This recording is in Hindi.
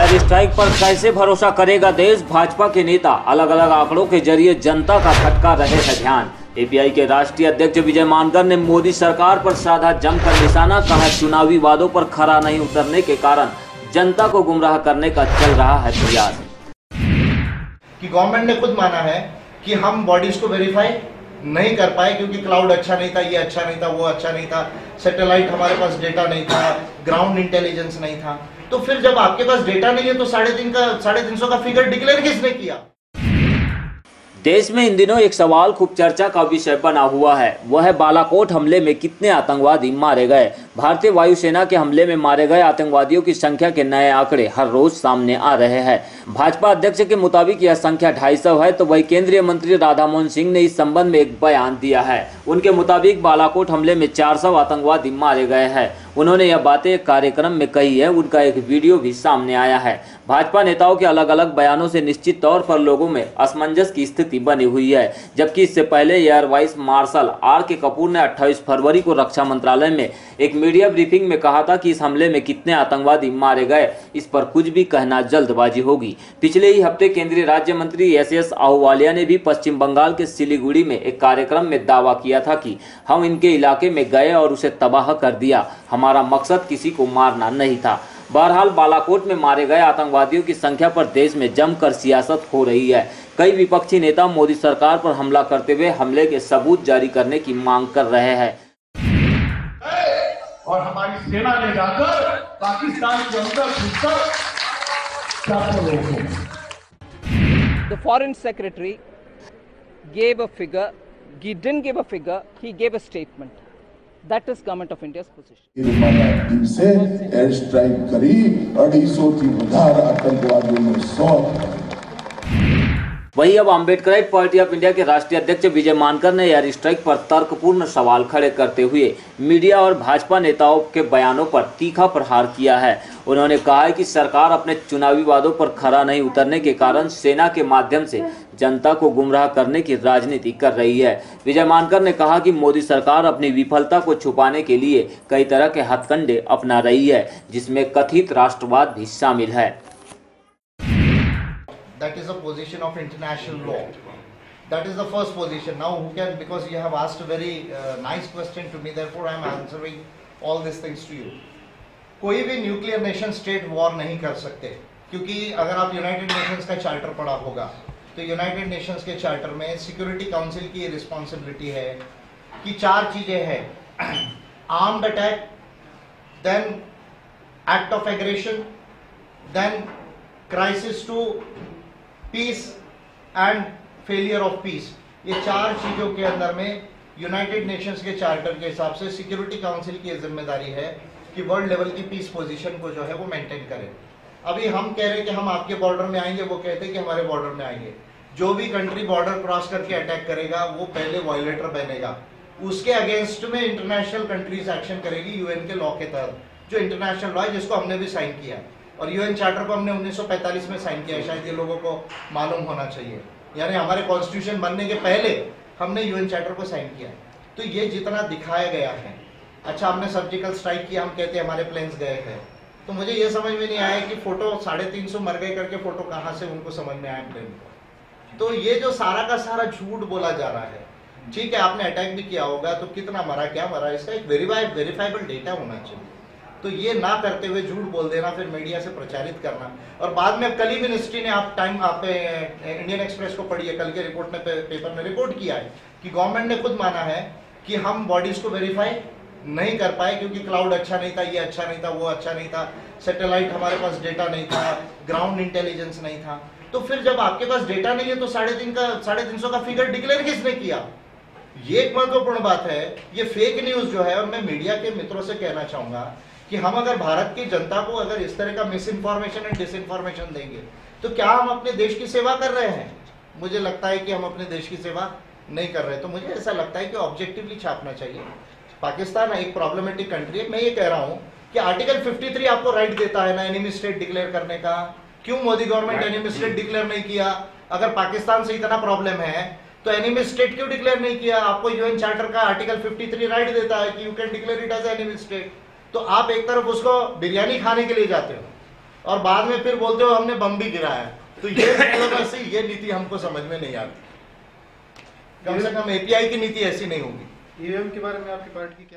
एयर स्ट्राइक पर कैसे भरोसा करेगा देश? भाजपा के नेता अलग अलग आंकड़ों के जरिए जनता का खटका रहे हैं ध्यान। एपीआई के राष्ट्रीय अध्यक्ष विजय मानकर ने मोदी सरकार पर साधा जमकर निशाना, कहा चुनावी वादों पर खरा नहीं उतरने के कारण जनता को गुमराह करने का चल रहा है प्रयास। कि गवर्नमेंट ने खुद माना है कि हम बॉडीज को वेरीफाई नहीं कर पाए क्योंकि क्लाउड अच्छा नहीं था, ये अच्छा नहीं था, वो अच्छा नहीं था, सैटेलाइट हमारे पास डेटा नहीं था, ग्राउंड इंटेलिजेंस नहीं था। तो फिर जब आपके पास डेटा नहीं है तो 350 का फिगर डिक्लेयर किसने किया? देश में इन दिनों एक सवाल खूब चर्चा का विषय बना हुआ है, वह है बालाकोट हमले में कितने आतंकवादी मारे गए। भारतीय वायुसेना के हमले में मारे गए आतंकवादियों की संख्या के नए आंकड़े हर रोज सामने आ रहे हैं। भाजपा अध्यक्ष के मुताबिक यह संख्या 250 है, तो वही केंद्रीय मंत्री राधामोहन सिंह ने इस संबंध में एक बयान दिया है। उनके मुताबिक बालाकोट हमले में 400 आतंकवादी मारे गए हैं। उन्होंने यह बातें एक कार्यक्रम में कही है, उनका एक वीडियो भी सामने आया है। भाजपा नेताओं के अलग अलग बयानों से निश्चित तौर पर लोगों में असमंजस की स्थिति बनी हुई है, जबकि इससे पहले air vice marshal R K. Kapoor ने 28 फरवरी को रक्षा मंत्रालय में एक मीडिया ब्रीफिंग में कहा था कि इस हमले में कितने आतंकवादी मारे गए इस पर कुछ भी कहना जल्दबाजी होगी। पिछले ही हफ्ते केंद्रीय राज्य मंत्री एस आहूवालिया ने भी पश्चिम बंगाल के सिलीगुड़ी में एक कार्यक्रम में दावा किया था कि हम इनके इलाके में गए और उसे तबाह कर दिया, हमारा मकसद किसी को मारना नहीं था। बहरहाल बालाकोट में मारे गए आतंकवादियों की संख्या पर देश में जमकर सियासत हो रही है। कई विपक्षी नेता मोदी सरकार पर हमला करते हुए हमले के सबूत जारी करने की मांग कर रहे हैं। और हमारी सेना ने जाकर पाकिस्तान के अंदर घुसकर The foreign secretary gave a figure. He didn't give a figure. He gave a statement. That is government of India's position. से एयर स्ट्राइक करी 250 आतंकवादियों में 100। वही अब अम्बेडकराइट पार्टी ऑफ इंडिया के राष्ट्रीय अध्यक्ष विजय मानकर ने एयर स्ट्राइक पर तर्कपूर्ण सवाल खड़े करते हुए मीडिया और भाजपा नेताओं के बयानों पर तीखा प्रहार किया है। उन्होंने कहा है कि सरकार अपने चुनावी वादों पर खरा नहीं उतरने के कारण सेना के माध्यम से जनता को गुमराह करने की राजनीति कर रही है। विजय मानकर ने कहा कि मोदी सरकार अपनी विफलता को छुपाने के लिए कई तरह के हथकंडे अपना रही है, जिसमें कथित राष्ट्रवाद भी शामिल है। That is a position of international law. That is the first position. Now who can, because you have asked a very nice question to me, therefore I am answering all these things to you. कोई भी न्यूक्लियर नेशन स्टेट वॉर नहीं कर सकते, क्योंकि अगर आप यूनाइटेड नेशंस का चार्टर पढ़ा होगा तो यूनाइटेड नेशंस के चार्टर में सिक्योरिटी काउंसिल की रिस्पॉन्सिबिलिटी है कि 4 चीजें हैं: armed attack, then act of aggression, then crisis to peace and failure of peace. ये 4 चीजों के अंदर में यूनाइटेड नेशंस के चार्टर के हिसाब से सिक्योरिटी काउंसिल की जिम्मेदारी है कि वर्ल्ड लेवल की पीस पोजीशन को जो है वो मेंटेन करें। अभी हम कह रहे हैं कि हम आपके बॉर्डर में आएंगे, वो कहते हैं कि हमारे बॉर्डर में आएंगे। जो भी कंट्री बॉर्डर क्रॉस करके अटैक करेगा वो पहले वायलेटर बनेगा, उसके अगेंस्ट में इंटरनेशनल कंट्रीज एक्शन करेगी यूएन के लॉ के तहत, जो इंटरनेशनल लॉ है जिसको हमने भी साइन किया है। और यूएन चार्टर को हमने 1945 में साइन किया है, शायद ये लोगों को मालूम होना चाहिए। यानी हमारे कॉन्स्टिट्यूशन बनने के पहले हमने यूएन चार्टर को साइन किया है। तो ये जितना दिखाया गया है, अच्छा हमने सर्जिकल स्ट्राइक किया, हम कहते हैं हमारे प्लेन्स गए थे, तो मुझे ये समझ में नहीं आया कि फोटो 350 मर गए करके फोटो कहाँ से उनको समझ में आया प्लेन को। तो ये जो सारा का सारा झूठ बोला जा रहा है, ठीक है आपने अटैक भी किया होगा तो कितना मरा, क्या मरा, इसका एक वेरीफाइबल डेटा होना चाहिए। तो ये ना करते हुए झूठ बोल देना, फिर मीडिया से प्रचारित करना, और बाद में कल ही मिनिस्ट्री ने आप इंडियन एक्सप्रेस को पढ़िए, कल के रिपोर्ट में पेपर में रिपोर्ट किया है कि गवर्नमेंट ने खुद माना है कि हम बॉडीज को वेरीफाई नहीं कर पाए क्योंकि क्लाउड अच्छा नहीं था, ये अच्छा नहीं था, वो अच्छा नहीं था, सैटेलाइट हमारे पास डेटा नहीं था, ग्राउंड इंटेलिजेंस नहीं था। तो फिर जब आपके पास डेटा नहीं है तो 350 का फिगर डिक्लेयर किसने किया? ये एक महत्वपूर्ण बात है। ये फेक न्यूज जो है, और मैं मीडिया के मित्रों से कहना चाहूंगा कि हम अगर भारत की जनता को अगर इस तरह का misinformation and disinformation देंगे तो क्या हम अपने देश की सेवा कर रहे हैं? मुझे लगता है कि हम अपने देश की सेवा नहीं कर रहे। तो मुझे ऐसा लगता है कि ऑब्जेक्टिवली छापना चाहिए। पाकिस्तान एक प्रॉब्लमेटिक कंट्री है। मैं ये कह रहा हूं कि आर्टिकल 53 आपको राइट देता है ना एनिमी स्टेट डिक्लेयर करने का। क्यों Modi government enemy state declare नहीं किया? अगर पाकिस्तान से इतना प्रॉब्लम है तो एनिमी स्टेट क्यों डिक्लेयर नहीं किया? आपको यूएन चार्टर का आर्टिकल 53 राइट देता है कि you can declare it as enemy state. तो आप एक तरफ उसको बिरयानी खाने के लिए जाते हो और बाद में फिर बोलते हो हमने बम भी गिराया। तो ये मतलब ऐसे ये नीति हमको समझ में नहीं आती। कम से कम एपीआई की नीति ऐसी नहीं होगी। ईवीएम के बारे में आपकी पार्टी की क्या